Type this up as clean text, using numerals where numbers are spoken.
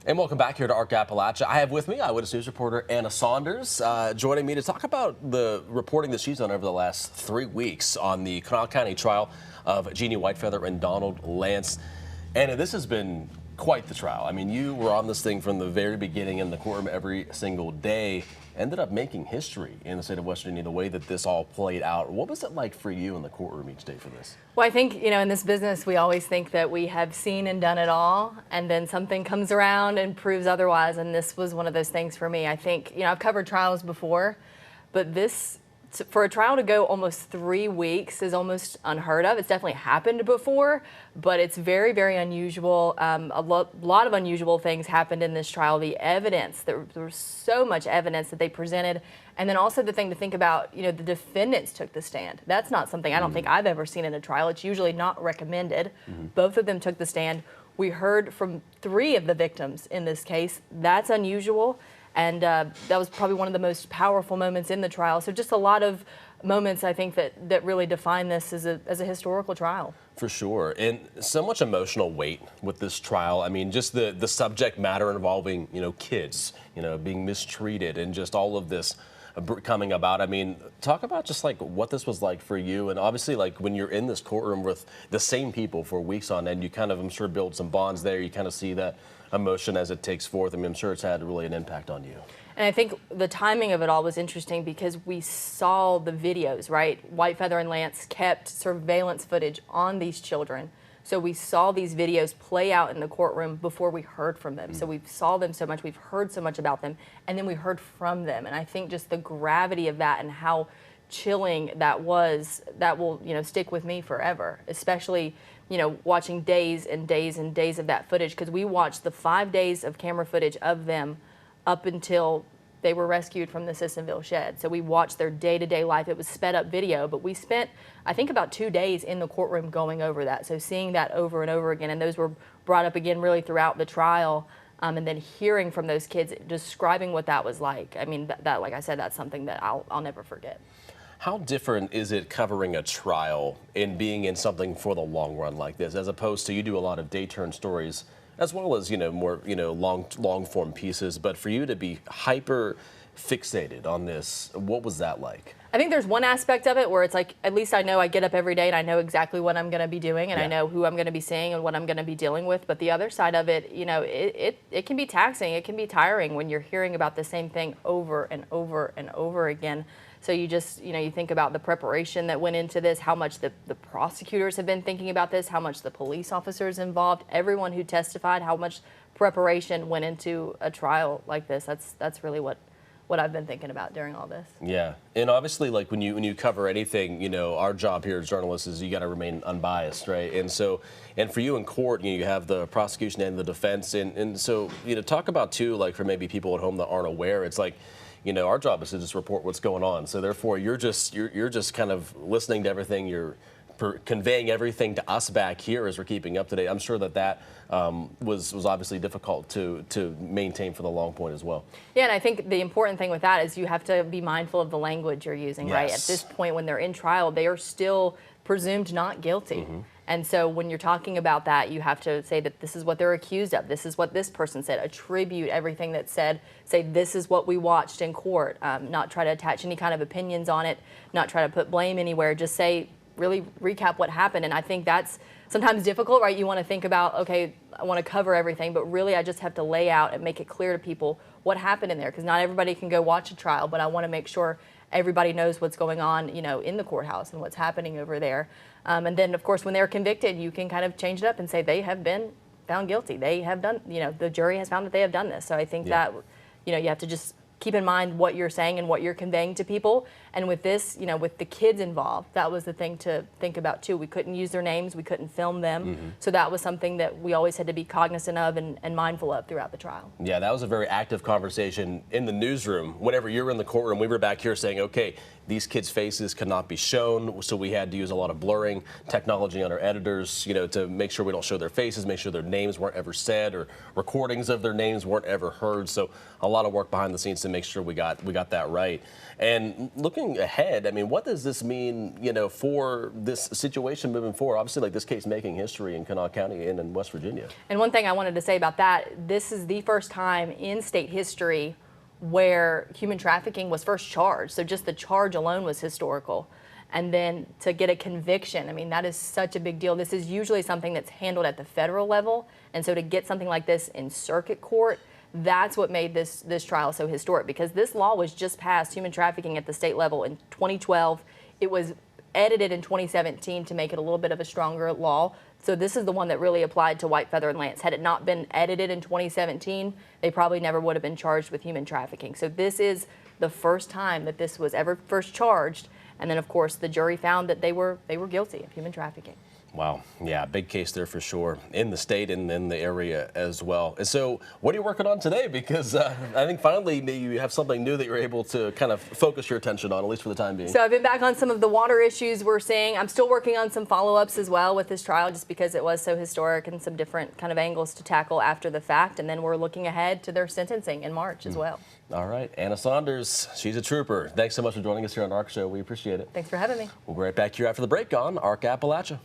And welcome back here to ARC Appalachia. I have with me Eyewitness News reporter Anna Saunders joining me to talk about the reporting that she's done over the last 3 weeks on the Kanawha County trial of Jeannie Whitefeather and Donald Lance. Anna, this has been quite the trial. I mean, you were on this thing from the very beginning in the courtroom every single day. Ended up making history in the state of West Virginia, the way that this all played out. What was it like for you in the courtroom each day for this? Well, I think, in this business, we always think that we have seen and done it all, and then something comes around and proves otherwise, and this was one of those things for me. I think, I've covered trials before, but this, for a trial to go almost 3 weeks is almost unheard of. It's definitely happened before, but it's very, very unusual. A lot of unusual things happened in this trial. The evidence, there was so much evidence that they presented. And then also the thing to think about, the defendants took the stand. That's not something I don't think I've ever seen in a trial. It's usually not recommended. Both of them took the stand. We heard from 3 of the victims in this case. That's unusual. And that was probably one of the most powerful moments in the trial. So just a lot of moments, I think, that really define this as a historical trial. For sure. And so much emotional weight with this trial. I mean, just the subject matter involving, kids, being mistreated and just all of this coming about. I mean, talk about just like what this was like for you. And obviously, like when you're in this courtroom with the same people for weeks on end, you kind of, I'm sure, build some bonds there. You kind of see that emotion as it takes forth. I mean, I'm sure it's had really an impact on you. And I think the timing of it all was interesting because we saw the videos, right? Whitefeather and Lance kept surveillance footage on these children. So we saw these videos play out in the courtroom before we heard from them. So we saw them so much, we've heard so much about them, and then we heard from them. And I think just the gravity of that and how chilling that was, that will, stick with me forever, especially, watching days and days and days of that footage, because we watched the 5 days of camera footage of them up until they were rescued from the Sissonville shed. So we watched their day-to-day life. It was sped up video, but we spent, I think, about 2 days in the courtroom going over that. So seeing that over and over again, and those were brought up again really throughout the trial, and then hearing from those kids, describing what that was like. I mean, that like I said, that's something that I'll never forget. How different is it covering a trial and being in something for the long run like this, as opposed to you do a lot of day-turn stories, as well as, more, long form pieces, but for you to be hyper fixated on this, what was that like? I think there's one aspect of it where it's like, at least I know I get up every day and I know exactly what I'm going to be doing, and I know who I'm going to be seeing and what I'm going to be dealing with. But the other side of it, it can be taxing. It can be tiring when you're hearing about the same thing over and over and over again. So you just, you think about the preparation that went into this, how much the prosecutors have been thinking about this, how much the police officers involved, everyone who testified, how much preparation went into a trial like this. That's really what I've been thinking about during all this. Yeah, and obviously, like when you cover anything, our job here as journalists is you got to remain unbiased, right? And so, and for you in court, you have the prosecution and the defense, and so talk about too, like for maybe people at home that aren't aware, it's like, our job is to just report what's going on. So therefore, you're just kind of listening to everything. You're conveying everything to us back here as we're keeping up to date. I'm sure that was obviously difficult to maintain for the long point as well. Yeah, and I think the important thing with that is you have to be mindful of the language you're using, right? At this point, when they're in trial, they are still presumed not guilty. And so when you're talking about that, you have to say that this is what they're accused of. This is what this person said. Attribute everything that's said. Say this is what we watched in court. Not try to attach any kind of opinions on it. Not try to put blame anywhere. Just say, really recap what happened. And I think that's sometimes difficult, right? You want to think about, okay, I want to cover everything, but really I just have to lay out and make it clear to people what happened in there, because not everybody can go watch a trial, but I want to make sure everybody knows what's going on, in the courthouse and what's happening over there. And then, of course, when they're convicted, you can kind of change it up and say they have been found guilty. They have done, the jury has found that they have done this. So I think that, you have to just keep in mind what you're saying and what you're conveying to people. And with this, with the kids involved, that was the thing to think about too. We couldn't use their names, we couldn't film them. So that was something that we always had to be cognizant of and mindful of throughout the trial. Yeah, that was a very active conversation in the newsroom. Whenever you were in the courtroom, we were back here saying, okay, these kids' faces could not be shown, so we had to use a lot of blurring technology on our editors, to make sure we don't show their faces, make sure their names weren't ever said or recordings of their names weren't ever heard. So a lot of work behind the scenes to make sure we got that right. And looking looking ahead, I mean, what does this mean, for this situation moving forward? Obviously, like this case making history in Kanawha County and in West Virginia. And one thing I wanted to say about that, this is the first time in state history where human trafficking was first charged. So just the charge alone was historical. And then to get a conviction, I mean, that is such a big deal. This is usually something that's handled at the federal level. And so to get something like this in circuit court, that's what made this trial so historic, because this law was just passed, human trafficking at the state level, in 2012. It was edited in 2017 to make it a little bit of a stronger law. So this is the one that really applied to Whitefeather and Lance. Had it not been edited in 2017, they probably never would have been charged with human trafficking. So this is the first time that this was ever first charged. And then, of course, the jury found that they were guilty of human trafficking. Wow. Yeah, big case there for sure in the state and in the area as well. And so what are you working on today? Because I think finally you have something new that you're able to kind of focus your attention on, at least for the time being. So I've been back on some of the water issues we're seeing. I'm still working on some follow-ups as well with this trial, just because it was so historic, and some different kind of angles to tackle after the fact. And then we're looking ahead to their sentencing in March as well. All right. Anna Saunders, she's a trooper. Thanks so much for joining us here on ARC Show. We appreciate it. Thanks for having me. We'll be right back here after the break on ARC Appalachia.